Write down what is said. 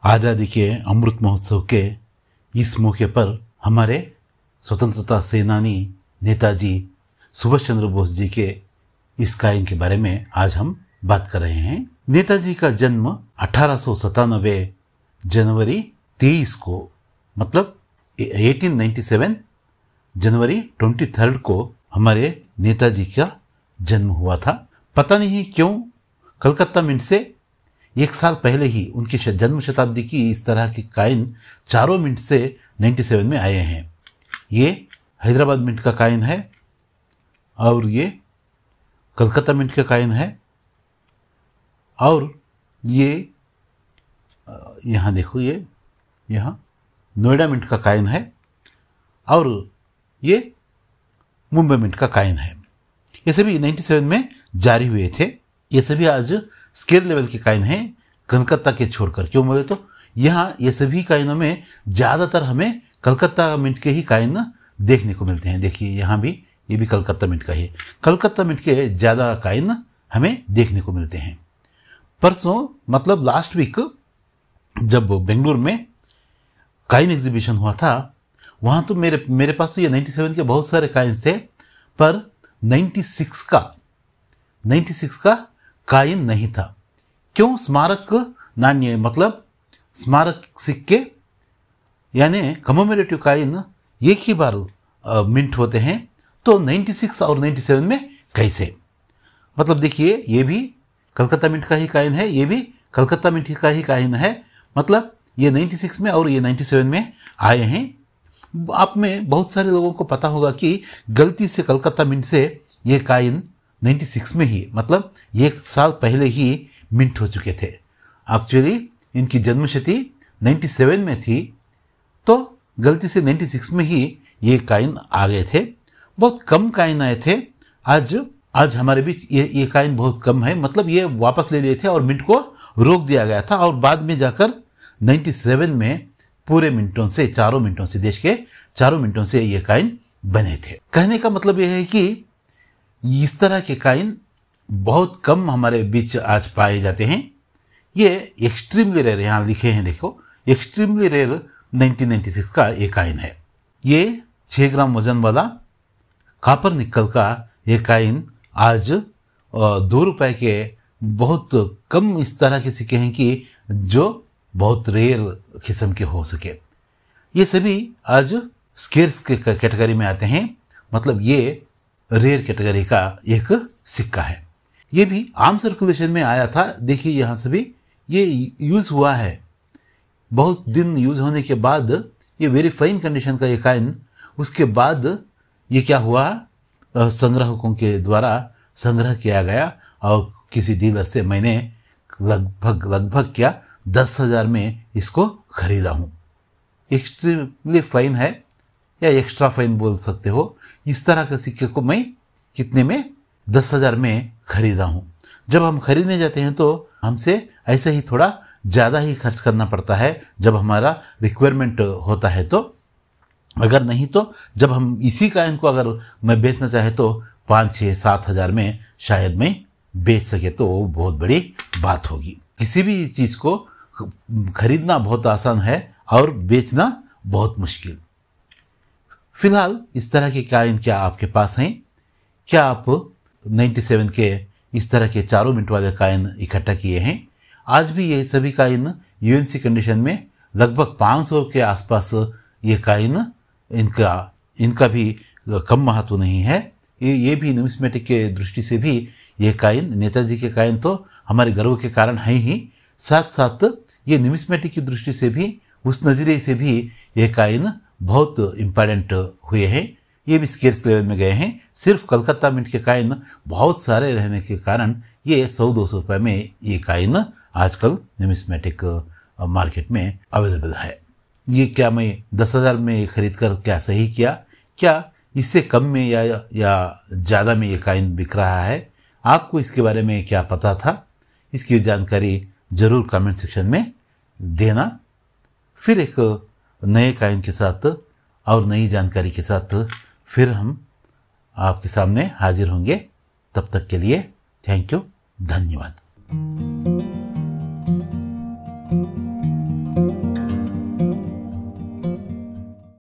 आज़ादी के अमृत महोत्सव के इस मौके पर हमारे स्वतंत्रता सेनानी नेताजी सुभाष चंद्र बोस जी के इस कायन के बारे में आज हम बात कर रहे हैं। नेताजी का जन्म 1897 जनवरी 23 को मतलब 1897 जनवरी 23 को हमारे नेताजी का जन्म हुआ था। पता नहीं क्यों कलकत्ता मिंट से एक साल पहले ही उनकी जन्म शताब्दी की इस तरह की काइन चारों मिंट से 97 में आए हैं। ये हैदराबाद मिंट का काइन है और ये कलकत्ता मिंट का काइन है और ये यहाँ देखो ये यहाँ नोएडा मिंट का काइन है और ये मुंबई मिंट का काइन है। ये सभी 97 में जारी हुए थे। ये सभी आज स्केल लेवल के काइन हैं कलकत्ता के छोड़कर। क्यों बोले तो यहाँ ये सभी काइनों में ज़्यादातर हमें कलकत्ता मिंट के ही काइन देखने को मिलते हैं। देखिए यहाँ भी ये भी कलकत्ता मिंट का ही। कलकत्ता मिंट के ज़्यादा काइन हमें देखने को मिलते हैं। परसों मतलब लास्ट वीक जब बेंगलुरु में काइन एग्जीबिशन हुआ था वहाँ तो मेरे पास तो ये 97 के बहुत सारे काइन्स थे, पर 96 का काइन नहीं था। क्यों? स्मारक नाण्य मतलब स्मारक सिक्के यानी कमोमेरेटिव काइन एक ही बार मिंट होते हैं, तो 96 और 97 में कैसे? मतलब देखिए ये भी कलकत्ता मिंट का ही काइन है, ये भी कलकत्ता मिंट का ही काइन है। मतलब ये 96 में और ये 97 में आए हैं। आप में बहुत सारे लोगों को पता होगा कि गलती से कलकत्ता मिंट से ये काइन 96 में ही मतलब एक साल पहले ही मिंट हो चुके थे। एक्चुअली इनकी जन्मशती 97 में थी, तो गलती से 96 में ही ये काइन आ गए थे। बहुत कम काइन आए थे। आज हमारे बीच ये काइन बहुत कम है। मतलब ये वापस ले लिए थे और मिंट को रोक दिया गया था और बाद में जाकर 97 में पूरे मिनटों से चारों मिनटों से देश के चारों मिनटों से ये काइन बने थे। कहने का मतलब यह है कि इस तरह के काइन बहुत कम हमारे बीच आज पाए जाते हैं। ये एक्सट्रीमली रेयर, यहाँ लिखे हैं देखो, एक्सट्रीमली रेयर 1996 का ये काइन है। ये 6 ग्राम वजन वाला कॉपर निकल का ये काइन आज 2 रुपए के बहुत कम इस तरह के सिक्के हैं कि जो बहुत रेयर किस्म के हो सके। ये सभी आज स्केर्स के कैटेगरी में आते हैं। मतलब ये रेयर कैटेगरी का एक सिक्का है। ये भी आम सर्कुलेशन में आया था। देखिए यहाँ से भी ये यूज़ हुआ है। बहुत दिन यूज़ होने के बाद ये वेरी फाइन कंडीशन का ये काइन, उसके बाद ये क्या हुआ, संग्राहकों के द्वारा संग्रह किया गया और किसी डीलर से मैंने लगभग क्या 10,000 में इसको खरीदा हूँ। एक्सट्रीमली फाइन है या एक्स्ट्रा फाइन बोल सकते हो। इस तरह के सिक्के को मैं कितने में 10,000 में खरीदा हूँ। जब हम खरीदने जाते हैं तो हमसे ऐसे ही थोड़ा ज़्यादा ही खर्च करना पड़ता है जब हमारा रिक्वायरमेंट होता है। तो अगर नहीं तो जब हम इसी काइन को अगर मैं बेचना चाहे तो 5-6-7 हज़ार में शायद मैं बेच सके तो वो बहुत बड़ी बात होगी। किसी भी चीज़ को खरीदना बहुत आसान है और बेचना बहुत मुश्किल। फिलहाल इस तरह के काइन क्या आपके पास हैं? क्या आप 97 के इस तरह के चारों मिनट वाले काइन इकट्ठा किए हैं? आज भी ये सभी काइन यूएनसी कंडीशन में लगभग 500 के आसपास ये काइन, इनका भी कम महत्व नहीं है। ये भी न्यूमिस्मेटिक के दृष्टि से भी ये काइन, नेताजी के काइन तो हमारे गर्व के कारण है ही, साथ साथ ये न्यूमिस्मेटिक की दृष्टि से भी, उस नज़रिए से भी ये काइन बहुत इम्पॉर्टेंट हुए हैं। ये भी स्केर्स लेवल में गए हैं। सिर्फ कलकत्ता मिंट के काइन बहुत सारे रहने के कारण ये 100-200 रुपये में ये काइन आजकल न्यूमिस्मेटिक मार्केट में अवेलेबल है। ये क्या मैं 10,000 में खरीद कर क्या सही किया? क्या इससे कम में या ज़्यादा में ये काइन बिक रहा है? आपको इसके बारे में क्या पता था? इसकी जानकारी ज़रूर कमेंट सेक्शन में देना। फिर एक नए काइन के साथ और नई जानकारी के साथ फिर हम आपके सामने हाजिर होंगे। तब तक के लिए थैंक यू, धन्यवाद। धन्यवाद।